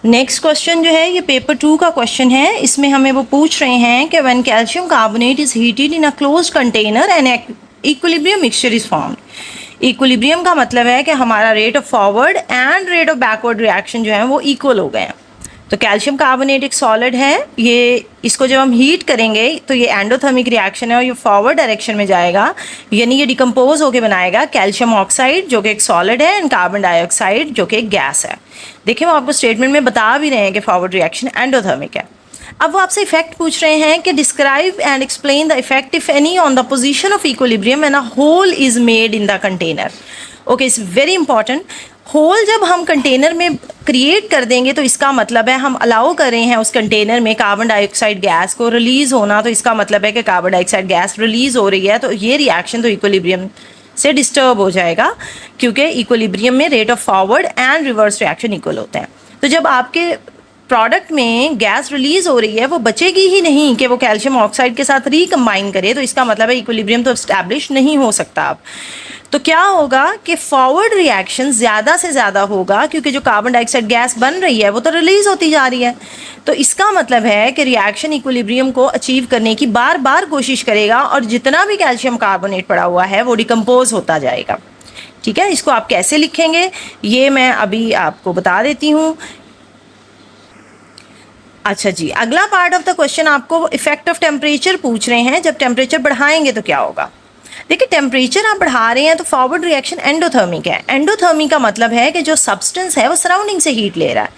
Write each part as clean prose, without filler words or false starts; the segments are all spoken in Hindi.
नेक्स्ट क्वेश्चन जो है ये पेपर 2 का क्वेश्चन है। इसमें हमें वो पूछ रहे हैं कि when calcium carbonate is heated in a closed container and equilibrium mixture is formed. Equilibrium का मतलब है कि हमारा rate of forward and rate of backward reaction जो है वो इक्वल हो गए हैं। तो कैल्शियम कार्बोनेट एक सॉलिड है, ये इसको जब हम हीट करेंगे तो ये एंडोथर्मिक रिएक्शन है और ये फॉरवर्ड डायरेक्शन में जाएगा, यानी ये डिकम्पोज होकर बनाएगा कैल्शियम ऑक्साइड जो कि एक सॉलिड है एंड कार्बन डाइऑक्साइड जो कि एक गैस है। देखिए वो आपको स्टेटमेंट में बता भी रहे हैं कि फॉरवर्ड रिएक्शन एंडोथर्मिक है। अब वो आपसे इफेक्ट पूछ रहे हैं कि describe and explain the effect if any on the position of equilibrium when a hole is made in the container. Okay, it's very important. Hole जब हम कंटेनर में क्रिएट कर देंगे तो इसका मतलब है हम अलाउ कर रहे हैं उस कंटेनर में कार्बन डाइऑक्साइड गैस को रिलीज होना, तो इसका मतलब है कि कार्बन डाइऑक्साइड गैस रिलीज हो रही है, तो ये रिएक्शन तो इक्विलिब्रियम से डिस्टर्ब हो जाएगा क्योंकि इक्विलिब्रियम में rate of forward and reverse reaction equal होते हैं। तो जब आपके प्रोडक्ट में गैस रिलीज हो रही है वो बचेगी ही नहीं कि वो कैल्शियम ऑक्साइड के साथ रिकम्बाइन करे, तो इसका मतलब है इक्विलिब्रियम तो एस्टैब्लिश नहीं हो सकता अब। तो क्या होगा कि फॉरवर्ड रिएक्शन ज़्यादा से ज़्यादा होगा क्योंकि जो कार्बन डाइऑक्साइड गैस बन रही है वो तो रिलीज होती जा रही है। तो इसका मतलब है कि रिएक्शन इक्विलिब्रियम को अचीव करने की बार बार कोशिश करेगा और जितना भी कैल्शियम कार्बोनेट पड़ा हुआ है वो डिकम्पोज होता जाएगा। ठीक है, इसको आप कैसे लिखेंगे ये मैं अभी आपको बता देती हूँ। अच्छा जी, अगला पार्ट ऑफ द क्वेश्चन आपको इफेक्ट ऑफ टेम्परेचर पूछ रहे हैं। जब टेम्परेचर बढ़ाएंगे तो क्या होगा। देखिए टेम्परेचर आप बढ़ा रहे हैं तो फॉरवर्ड रिएक्शन एंडोथर्मिक है। एंडोथर्मिक का मतलब है कि जो सब्सटेंस है वो सराउंडिंग से हीट ले रहा है,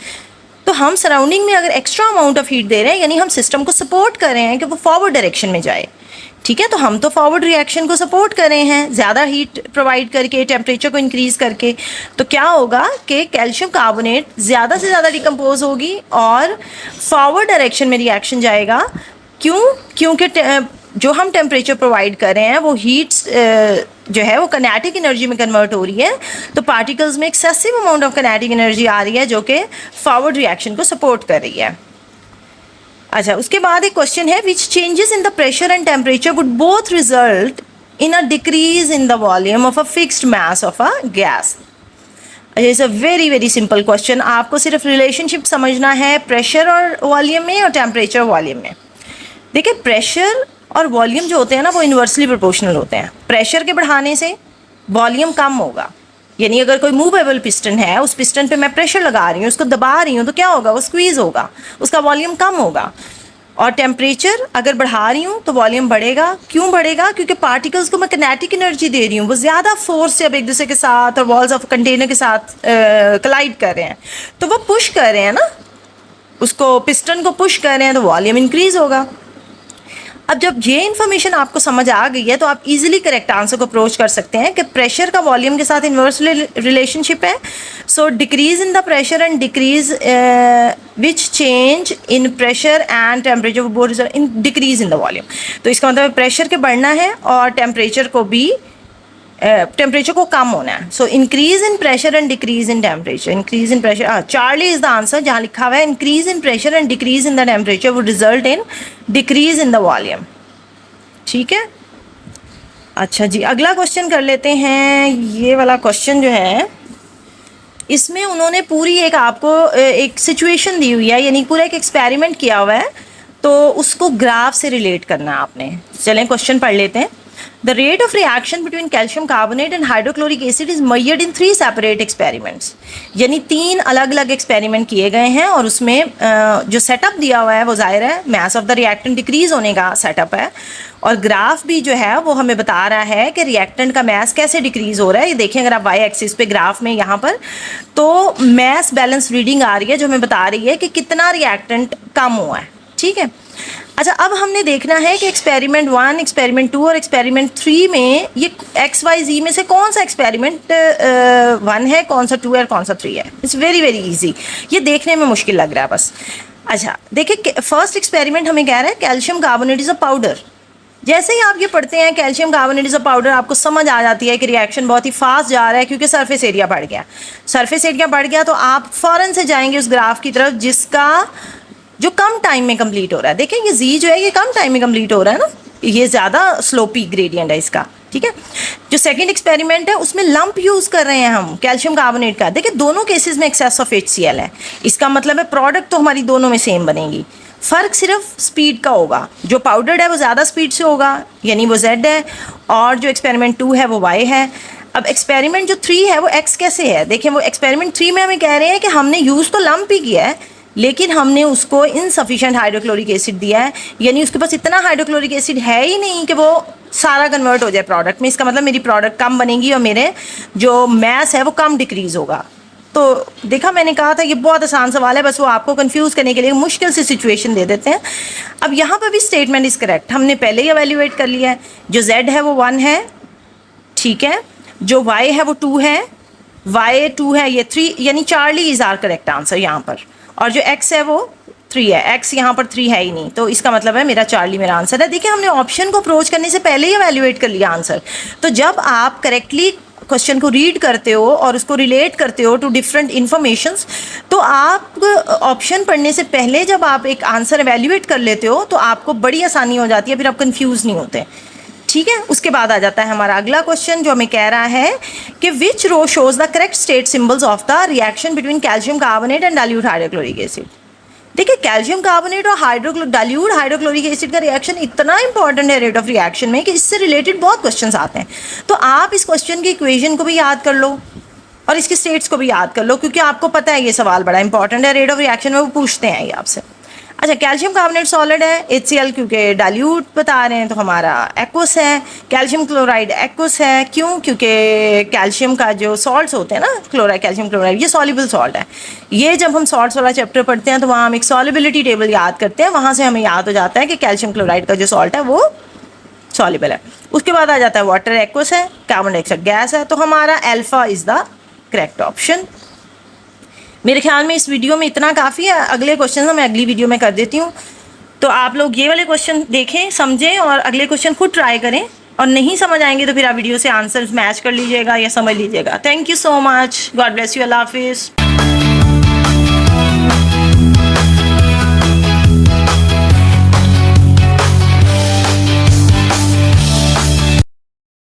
तो हम सराउंडिंग में अगर एक्स्ट्रा अमाउंट ऑफ हीट दे रहे हैं यानी हम सिस्टम को सपोर्ट कर रहे हैं कि वो फॉरवर्ड डायरेक्शन में जाए। ठीक है, तो हम तो फॉरवर्ड रिएक्शन को सपोर्ट कर रहे हैं ज़्यादा हीट प्रोवाइड करके, टेम्परेचर को इंक्रीज़ करके। तो क्या होगा कि कैल्शियम कार्बोनेट ज़्यादा से ज़्यादा डिकम्पोज होगी और फॉरवर्ड डायरेक्शन में रिएक्शन जाएगा। क्यों? क्योंकि जो हम टेम्परेचर प्रोवाइड कर रहे हैं वो हीट जो है वो कनेटिक एनर्जी में कन्वर्ट हो रही है, तो पार्टिकल्स में excessive amount of kinetic energy आ रही है जो कि फॉरवर्ड रिएक्शन को सपोर्ट कर रही है। अच्छा, उसके बाद एक क्वेश्चन है विच changes in the pressure and temperature would both result in a decrease in the volume of a fixed mass of a gas. It's a very very simple question. आपको सिर्फ रिलेशनशिप समझना है प्रेशर और वॉल्यूम में और टेम्परेचर वॉल्यूम में। देखिए प्रेशर और वॉल्यूम जो होते हैं ना वो इन्वर्सली प्रोपोर्शनल होते हैं। प्रेशर के बढ़ाने से वॉल्यूम कम होगा, यानी अगर कोई मूवेबल पिस्टन है उस पिस्टन पे मैं प्रेशर लगा रही हूँ, उसको दबा रही हूँ, तो क्या होगा, वो स्क्वीज़ होगा, उसका वॉल्यूम कम होगा। और टेम्परेचर अगर बढ़ा रही हूँ तो वॉल्यूम बढ़ेगा। क्यों बढ़ेगा? क्योंकि पार्टिकल्स को मैं किनेटिक एनर्जी दे रही हूँ, वो ज़्यादा फोर्स से अब एक दूसरे के साथ और वॉल्स ऑफ कंटेनर के साथ कलाइड कर रहे हैं, तो वो पुश कर रहे हैं ना, उसको पिस्टन को पुश कर रहे हैं, तो वॉल्यूम इंक्रीज़ होगा। अब जब ये इन्फॉर्मेशन आपको समझ आ गई है तो आप इजीली करेक्ट आंसर को अप्रोच कर सकते हैं कि प्रेशर का वॉल्यूम के साथ इन्वर्स रिलेशनशिप है। So decrease in the pressure and decrease which change in pressure and temperature both result in decrease in the volume. तो इसका मतलब प्रेशर के बढ़ना है और टेम्परेचर को भी टेम्परेचर को कम होना है। So increase in pressure and decrease in temperature. Increase in pressure, Charlie is the answer जहाँ लिखा हुआ है increase in pressure and decrease in the temperature would result in decrease in the volume. ठीक है, अच्छा जी, अगला क्वेश्चन कर लेते हैं। ये वाला क्वेश्चन जो है इसमें उन्होंने पूरी एक आपको एक सिचुएशन दी हुई है, यानी पूरा एक एक्सपेरिमेंट किया हुआ है, तो उसको ग्राफ से रिलेट करना है आपने। चलें क्वेश्चन पढ़ लेते हैं। The rate of reaction between calcium carbonate and hydrochloric acid is measured in 3 separate experiments। यानी 3 अलग अलग एक्सपेरिमेंट किए गए हैं और उसमें जो सेटअप दिया हुआ है वो जाहिर है mass of the reactant decrease होने का सेटअप है, और ग्राफ भी जो है वो हमें बता रहा है कि रिएक्टेंट का मास कैसे डिक्रीज हो रहा है। ये देखें अगर आप वाई एक्सिस पे ग्राफ में यहाँ पर, तो मास बैलेंस रीडिंग आ रही है जो हमें बता रही है कि कितना रिएक्टेंट कम हुआ है। ठीक है, अच्छा, अब हमने देखना है कि एक्सपेरिमेंट 1, एक्सपेरिमेंट 2 और एक्सपेरिमेंट 3 में ये XYZ में से कौन सा एक्सपेरिमेंट 1 है, कौन सा 2 है और कौन सा 3 है। इट्स वेरी वेरी इजी, ये देखने में मुश्किल लग रहा है बस। अच्छा देखिए, फर्स्ट एक्सपेरिमेंट हमें कह रहा है calcium carbonate is a powder. जैसे ही आप ये पढ़ते हैं calcium carbonate is a powder, आपको समझ आ जाती है कि रिएक्शन बहुत ही फास्ट जा रहा है क्योंकि सरफेस एरिया बढ़ गया। सरफेस एरिया बढ़ गया तो आप फ़ौरन से जाएंगे उस ग्राफ की तरफ जिसका जो कम टाइम में कंप्लीट हो रहा है। देखें ये जी जो है ये कम टाइम में कंप्लीट हो रहा है ना, ये ज़्यादा स्लोपी ग्रेडियंट है इसका। ठीक है। जो सेकंड एक्सपेरिमेंट है उसमें लंप यूज़ कर रहे हैं हम कैल्शियम कार्बोनेट का। देखिए दोनों केसेस में एक्सेस ऑफ HCl है, इसका मतलब है प्रोडक्ट तो हमारी दोनों में सेम बनेगी, फ़र्क सिर्फ स्पीड का होगा। जो पाउडर्ड है वो ज़्यादा स्पीड से होगा, यानी वो Z है, और जो एक्सपेरिमेंट 2 है वो Y है। अब एक्सपेरिमेंट जो 3 है वो X कैसे है, देखिए वो एक्सपेरिमेंट 3 में हमें कह रहे हैं कि हमने यूज़ तो लंप ही किया है, लेकिन हमने उसको इनसफिशिएंट हाइड्रोक्लोरिक एसिड दिया है, यानी उसके पास इतना हाइड्रोक्लोरिक एसिड है ही नहीं कि वो सारा कन्वर्ट हो जाए प्रोडक्ट में। इसका मतलब मेरी प्रोडक्ट कम बनेगी और मेरे जो मैस है वो कम डिक्रीज़ होगा। तो देखा, मैंने कहा था ये बहुत आसान सवाल है, बस वो आपको कंफ्यूज करने के लिए मुश्किल सी सिचुएशन दे देते हैं। अब यहाँ पर भी स्टेटमेंट इज़ करेक्ट, हमने पहले ही एवेल्यूएट कर लिया है। जो Z है वो 1 है, ठीक है, जो Y है वो 2 है, Y 2 है, ये 3, यानी Charlie is are correct answer यहाँ पर। और जो X है वो 3 है, X यहाँ पर 3 है ही नहीं, तो इसका मतलब है मेरा चार्ली मेरा आंसर है। देखिए हमने ऑप्शन को अप्रोच करने से पहले ही एवेल्यूएट कर लिया आंसर। तो जब आप करेक्टली क्वेश्चन को रीड करते हो और उसको रिलेट करते हो टू डिफरेंट इन्फॉर्मेशंस, तो आप ऑप्शन पढ़ने से पहले जब आप एक आंसर एवेल्यूएट कर लेते हो तो आपको बड़ी आसानी हो जाती है, फिर आप कंफ्यूज नहीं होते, ठीक है। उसके बाद आ जाता है हमारा अगला क्वेश्चन जो हमें कह रहा है कि which row shows the correct state symbols of the reaction between calcium carbonate and dilute hydrochloric acid. देखिए कैल्शियम कार्बोनेट और डाइल्यूट हाइड्रोक्लोरिक एसिड का रिएक्शन इतना इंपॉर्टेंट है रेट ऑफ रिएक्शन में कि इससे रिलेटेड बहुत क्वेश्चंस आते हैं। तो आप इस क्वेश्चन की इक्वेशन को भी याद कर लो और इसके स्टेट्स को भी याद कर लो, क्योंकि आपको पता है ये सवाल बड़ा इंपॉर्टेंट है, रेट ऑफ रिएक्शन में वो पूछते हैं ये आपसे। अच्छा, कैल्शियम कार्बोनेट सॉलिड है, HCl क्योंकि डाइल्यूट बता रहे हैं तो हमारा एक्वस है। कैल्शियम क्लोराइड एक्वस है, क्यों? क्योंकि कैल्शियम का जो सॉल्ट्स होते हैं ना, क्लोराइड, कैल्शियम क्लोराइड, ये सॉल्युबल सॉल्ट है। ये जब हम सॉल्ट्स वाला चैप्टर पढ़ते हैं तो वहाँ हम एक सॉल्युबिलिटी टेबल याद करते हैं, वहाँ से हमें याद हो जाता है कि कैल्शियम क्लोराइड का जो सॉल्ट है वो सॉल्युबल है। उसके बाद आ जाता है वाटर एक्वस है, कार्बन डाइऑक्साइड गैस है, तो हमारा alpha is the correct option. मेरे ख्याल में इस वीडियो में इतना काफ़ी है, अगले क्वेश्चन मैं अगली वीडियो में कर देती हूँ। तो आप लोग ये वाले क्वेश्चन देखें, समझें और अगले क्वेश्चन खुद ट्राई करें, और नहीं समझ आएंगे तो फिर आप वीडियो से आंसर्स मैच कर लीजिएगा या समझ लीजिएगा। Thank you so much, God bless you, अल्लाह हाफिज़।